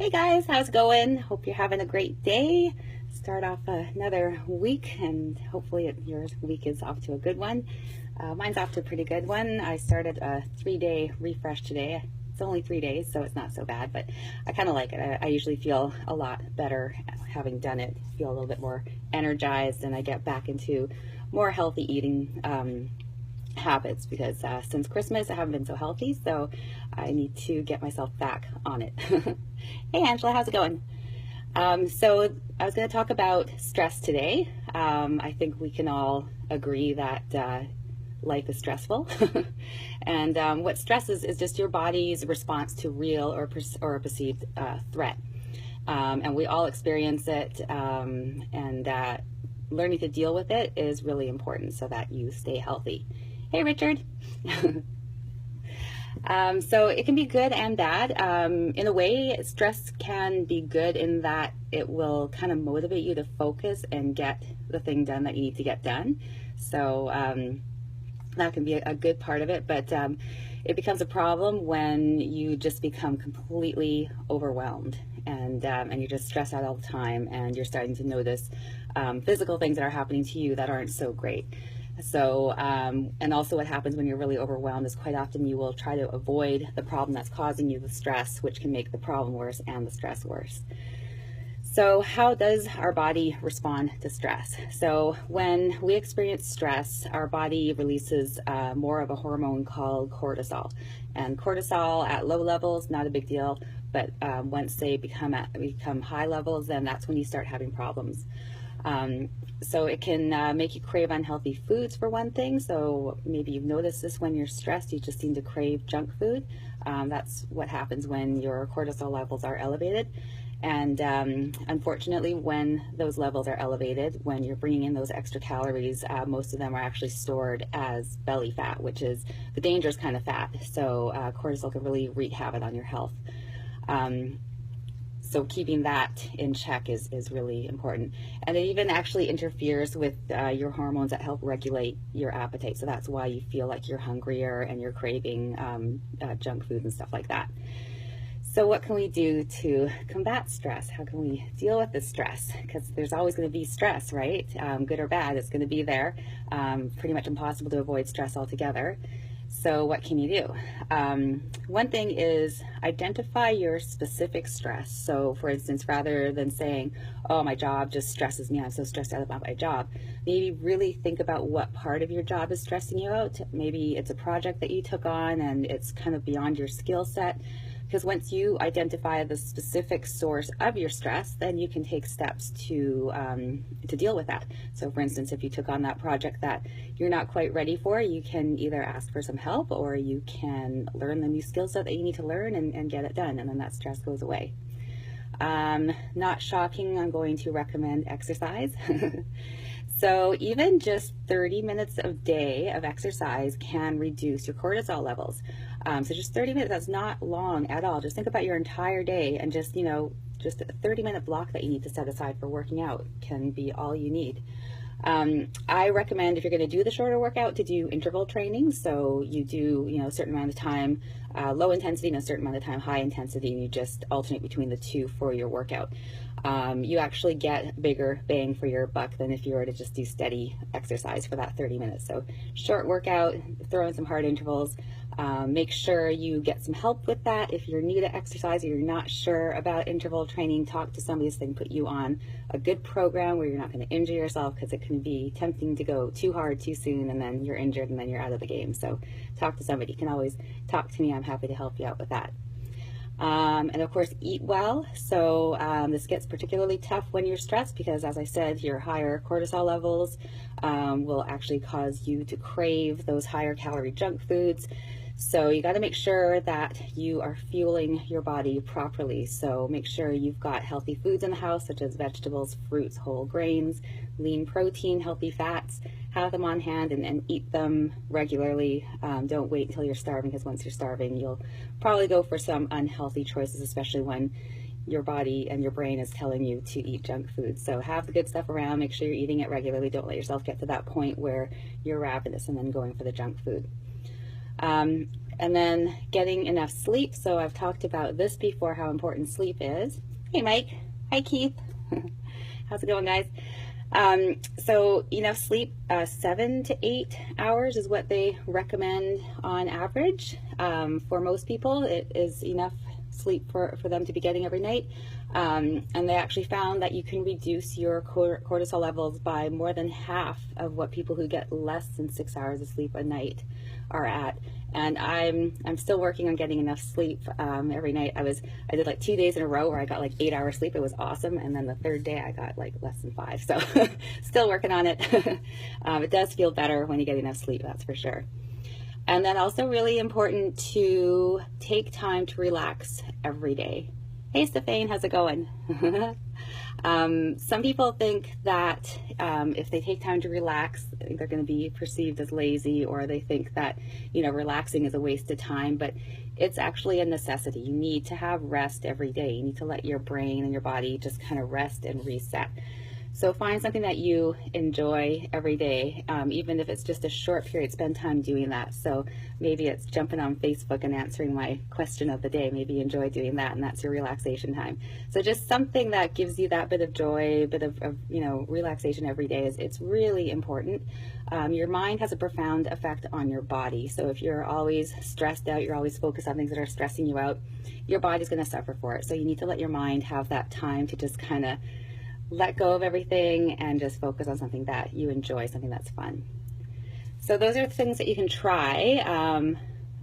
Hey guys, how's it going? Hope you're having a great day. Start off another week, and hopefully your week is off to a good one. Mine's off to a pretty good one. I started a 3-day refresh today. It's only 3 days, so it's not so bad, but I kind of like it. I usually feel a lot better having done it. Feel a little bit more energized, and I get back into more healthy eating habits because since Christmas I haven't been so healthy, so I need to get myself back on it. Hey Angela, how's it going? So I was going to talk about stress today. I think we can all agree that life is stressful. And what stress is just your body's response to real or perceived threat. And we all experience it, and learning to deal with it is really important so that you stay healthy. Hey Richard. So it can be good and bad. In a way, stress can be good in that it will kind of motivate you to focus and get the thing done that you need to get done. So that can be a good part of it, but it becomes a problem when you just become completely overwhelmed and you're just stressed out all the time, and you're starting to notice physical things that are happening to you that aren't so great. So, and also what happens when you're really overwhelmed is quite often you will try to avoid the problem that's causing you the stress, which can make the problem worse and the stress worse. So how does our body respond to stress? So when we experience stress, our body releases more of a hormone called cortisol. And cortisol at low levels, not a big deal, but once they become high levels, then that's when you start having problems. So it can make you crave unhealthy foods, for one thing. So maybe you've noticed this when you're stressed, you just seem to crave junk food. That's what happens when your cortisol levels are elevated. And unfortunately, when those levels are elevated, when you're bringing in those extra calories, most of them are actually stored as belly fat, which is the dangerous kind of fat. So cortisol can really wreak havoc on your health. So keeping that in check is really important. And it even actually interferes with your hormones that help regulate your appetite. So that's why you feel like you're hungrier and you're craving junk food and stuff like that. So what can we do to combat stress? How can we deal with this stress? Because there's always going to be stress, right? Good or bad, it's going to be there. Pretty much impossible to avoid stress altogether. So what can you do? One thing is identify your specific stress. So for instance, rather than saying, oh, my job just stresses me, I'm so stressed out about my job, maybe really think about what part of your job is stressing you out. Maybe it's a project that you took on and it's kind of beyond your skill set. Because once you identify the specific source of your stress, then you can take steps to deal with that. So for instance, if you took on that project that you're not quite ready for, you can either ask for some help, or you can learn the new skill set that you need to learn and get it done, and then that stress goes away. Not shocking, I'm going to recommend exercise. So even just 30 minutes a day of exercise can reduce your cortisol levels. So just 30 minutes, that's not long at all. Just think about your entire day, and just a 30-minute block that you need to set aside for working out can be all you need. I recommend, if you're going to do the shorter workout, to do interval training. So you do, a certain amount of time low intensity and a certain amount of time high intensity, and you just alternate between the two for your workout. You actually get bigger bang for your buck than if you were to just do steady exercise for that 30 minutes. So short workout, throw in some hard intervals. Make sure you get some help with that. If you're new to exercise or you're not sure about interval training, talk to somebody so they can put you on a good program where you're not going to injure yourself, because it can be tempting to go too hard too soon and then you're injured and then you're out of the game. So talk to somebody. You can always talk to me. I'm happy to help you out with that. And of course, eat well. So this gets particularly tough when you're stressed, because as I said, your higher cortisol levels will actually cause you to crave those higher calorie junk foods. So you got to make sure that you are fueling your body properly. So make sure you've got healthy foods in the house, such as vegetables, fruits, whole grains, lean protein, healthy fats. Have them on hand and eat them regularly. Don't wait until you're starving, because once you're starving, you'll probably go for some unhealthy choices, especially when your body and your brain is telling you to eat junk food. So have the good stuff around. Make sure you're eating it regularly. Don't let yourself get to that point where you're ravenous and then going for the junk food. And then getting enough sleep. So I've talked about this before, how important sleep is. Hey, Mike. Hi, Keith. How's it going, guys? So enough sleep, 7 to 8 hours is what they recommend on average. For most people, it is enough sleep for them to be getting every night. And they actually found that you can reduce your cortisol levels by more than half of what people who get less than 6 hours of sleep a night are at. And I'm still working on getting enough sleep every night. I did like 2 days in a row where I got like 8 hours sleep. It was awesome. And then the third day I got like less than 5. So still working on it. It does feel better when you get enough sleep, that's for sure. And then also really important to take time to relax every day. Hey, Stephane, how's it going? Some people think that if they take time to relax, they're going to be perceived as lazy, or they think that, relaxing is a waste of time, but it's actually a necessity. You need to have rest every day. You need to let your brain and your body just kind of rest and reset. So find something that you enjoy every day, even if it's just a short period, spend time doing that. So maybe it's jumping on Facebook and answering my question of the day. Maybe you enjoy doing that, and that's your relaxation time. So just something that gives you that bit of joy, bit of relaxation every day it's really important. Your mind has a profound effect on your body. So if you're always stressed out, you're always focused on things that are stressing you out, your body's going to suffer for it. So you need to let your mind have that time to just kind of let go of everything and just focus on something that you enjoy, something that's fun. So those are things that you can try.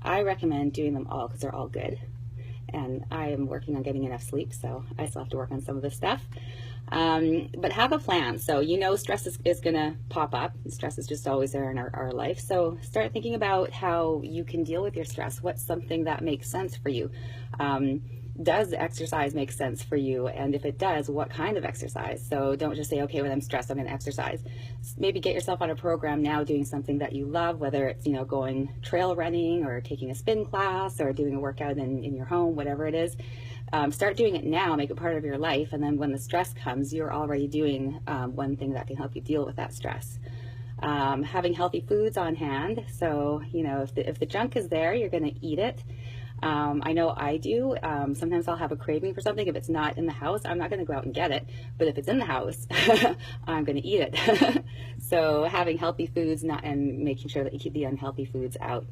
I recommend doing them all because they're all good. And I am working on getting enough sleep, so I still have to work on some of this stuff. But have a plan. So stress is going to pop up. Stress is just always there in our life. So start thinking about how you can deal with your stress. What's something that makes sense for you? Does exercise make sense for you? And if it does, what kind of exercise? So don't just say, okay, when I'm stressed, I'm going to exercise. Maybe get yourself on a program now doing something that you love, whether it's, going trail running or taking a spin class or doing a workout in your home, whatever it is. Start doing it now, make it part of your life. And then when the stress comes, you're already doing one thing that can help you deal with that stress. Having healthy foods on hand. So, if the junk is there, you're going to eat it. I know I do. Sometimes I'll have a craving for something. If it's not in the house, I'm not going to go out and get it. But if it's in the house, I'm going to eat it. So having healthy foods and making sure that you keep the unhealthy foods out.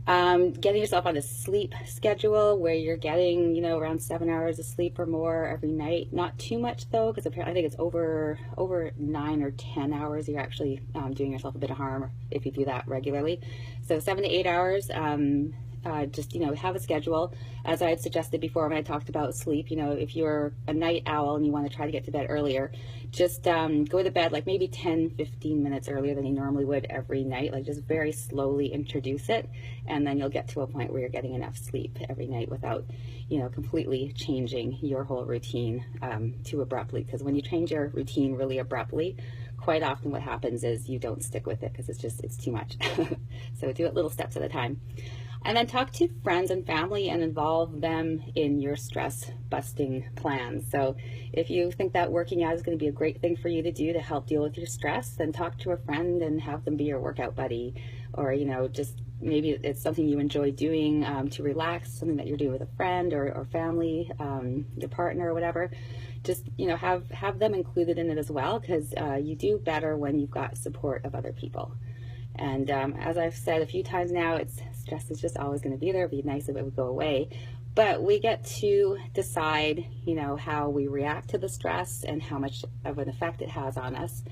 Getting yourself on a sleep schedule where you're getting, around 7 hours of sleep or more every night. Not too much though, because I think it's over 9 or 10 hours. You're actually doing yourself a bit of harm if you do that regularly. So 7 to 8 hours. Just have a schedule. As I had suggested before when I talked about sleep, if you're a night owl and you want to try to get to bed earlier, just go to bed like maybe 10-15 minutes earlier than you normally would every night. Like just very slowly introduce it, and then you'll get to a point where you're getting enough sleep every night without completely changing your whole routine too abruptly. Because when you change your routine really abruptly, quite often what happens is you don't stick with it because it's too much. So do it little steps at a time. And then talk to friends and family and involve them in your stress busting plans. So if you think that working out is going to be a great thing for you to do to help deal with your stress, then talk to a friend and have them be your workout buddy. Or, just maybe it's something you enjoy doing to relax, something that you're doing with a friend or family, your partner or whatever. Just, have them included in it as well, because you do better when you've got support of other people. And as I've said a few times now, stress is just always going to be there. It'd be nice if it would go away. But we get to decide, how we react to the stress and how much of an effect it has on us.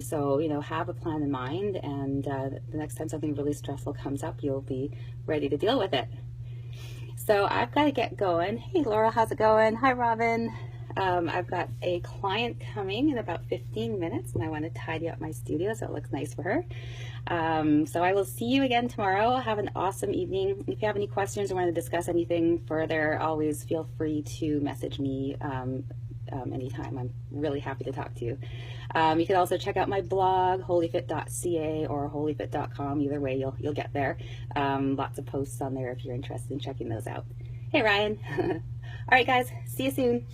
So, have a plan in mind, and the next time something really stressful comes up, you'll be ready to deal with it. So I've got to get going. Hey, Laura, how's it going? Hi, Robin. I've got a client coming in about 15 minutes, and I want to tidy up my studio so it looks nice for her. So I will see you again tomorrow. Have an awesome evening. If you have any questions or want to discuss anything further, always feel free to message me anytime. I'm really happy to talk to you. You can also check out my blog, holyfit.ca or holyfit.com. Either way, you'll get there. Lots of posts on there if you're interested in checking those out. Hey, Ryan. All right, guys. See you soon.